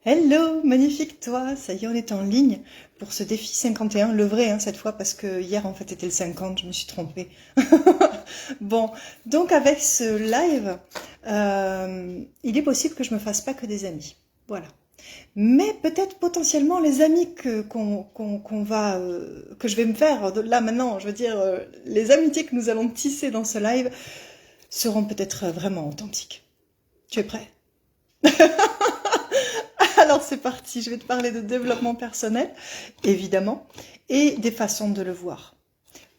Hello, magnifique toi, ça y est, on est en ligne pour ce défi 51, le vrai cette fois, parce que hier en fait c'était le 50, je me suis trompée. Bon, donc avec ce live, il est possible que je me fasse pas que des amis, voilà. Mais peut-être potentiellement les amis que je vais me faire là maintenant, je veux dire, les amitiés que nous allons tisser dans ce live seront peut-être vraiment authentiques. Tu es prêt? Alors c'est parti, je vais te parler de développement personnel, évidemment, et des façons de le voir.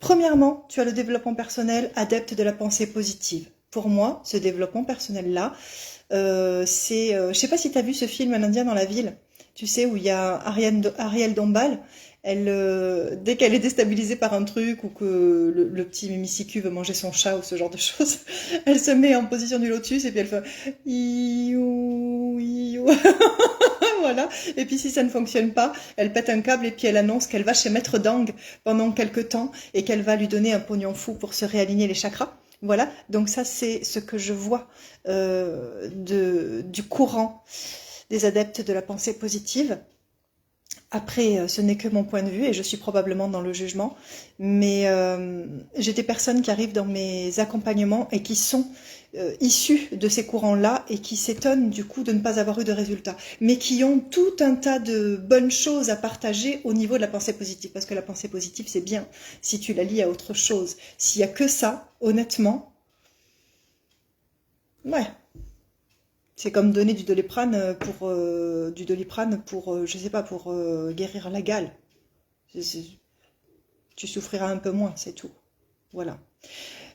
Premièrement, tu as le développement personnel adepte de la pensée positive. Pour moi, ce développement personnel-là, je sais pas si tu as vu ce film Un Indien dans la ville, tu sais, où il y a Ariel Dombal, dès qu'elle est déstabilisée par un truc ou que le petit Mimicicu veut manger son chat ou ce genre de choses, elle se met en position du lotus et puis elle fait Iou, iou. Voilà. Et puis si ça ne fonctionne pas, elle pète un câble et puis elle annonce qu'elle va chez Maître Dang pendant quelques temps et qu'elle va lui donner un pognon fou pour se réaligner les chakras. Voilà, donc ça c'est ce que je vois du courant des adeptes de la pensée positive. Après, ce n'est que mon point de vue et je suis probablement dans le jugement, mais j'ai des personnes qui arrivent dans mes accompagnements et qui sont issues de ces courants-là et qui s'étonnent du coup de ne pas avoir eu de résultats, mais qui ont tout un tas de bonnes choses à partager au niveau de la pensée positive, parce que la pensée positive c'est bien si tu la lis à autre chose. S'il y a que ça, honnêtement, ouais. C'est comme donner du Doliprane pour je sais pas, pour guérir la gale. Tu souffriras un peu moins, c'est tout. Voilà.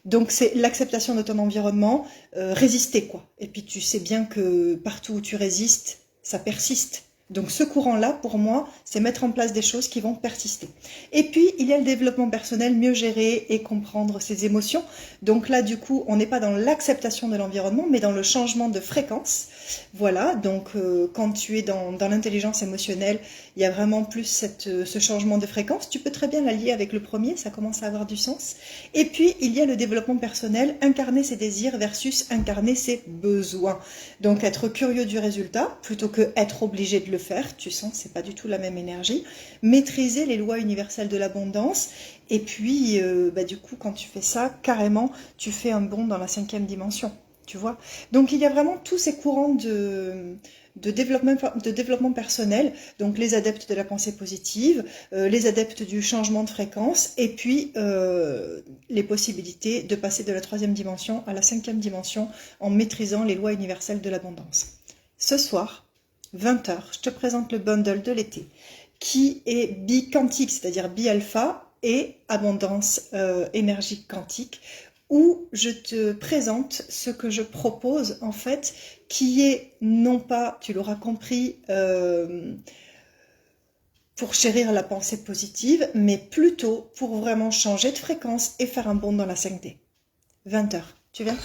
Donc c'est l'acceptation de ton environnement, résister quoi. Et puis tu sais bien que partout où tu résistes, ça persiste. Donc ce courant-là, pour moi, c'est mettre en place des choses qui vont persister. Et puis, il y a le développement personnel, mieux gérer et comprendre ses émotions. Donc là, du coup, on n'est pas dans l'acceptation de l'environnement, mais dans le changement de fréquence. Voilà, donc quand tu es dans l'intelligence émotionnelle, il y a vraiment plus ce changement de fréquence. Tu peux très bien l'allier avec le premier, ça commence à avoir du sens. Et puis, il y a le développement personnel, incarner ses désirs versus incarner ses besoins. Donc, être curieux du résultat, plutôt que être obligé de le faire. Tu sens, c'est pas du tout la même énergie. Maîtriser les lois universelles de l'abondance. Et puis, du coup, quand tu fais ça, carrément, tu fais un bond dans la 5e dimension. Tu vois? Donc, il y a vraiment tous ces courants de développement personnel, donc les adeptes de la pensée positive, les adeptes du changement de fréquence, et puis les possibilités de passer de la 3e dimension à la 5e dimension en maîtrisant les lois universelles de l'abondance. Ce soir, 20 heures, je te présente le bundle de l'été, qui est bi-quantique, c'est-à-dire bi-alpha, et abondance énergie quantique, où je te présente ce que je propose en fait, qui est non pas, tu l'auras compris, pour chérir la pensée positive, mais plutôt pour vraiment changer de fréquence et faire un bond dans la 5D. 20 heures, tu viens?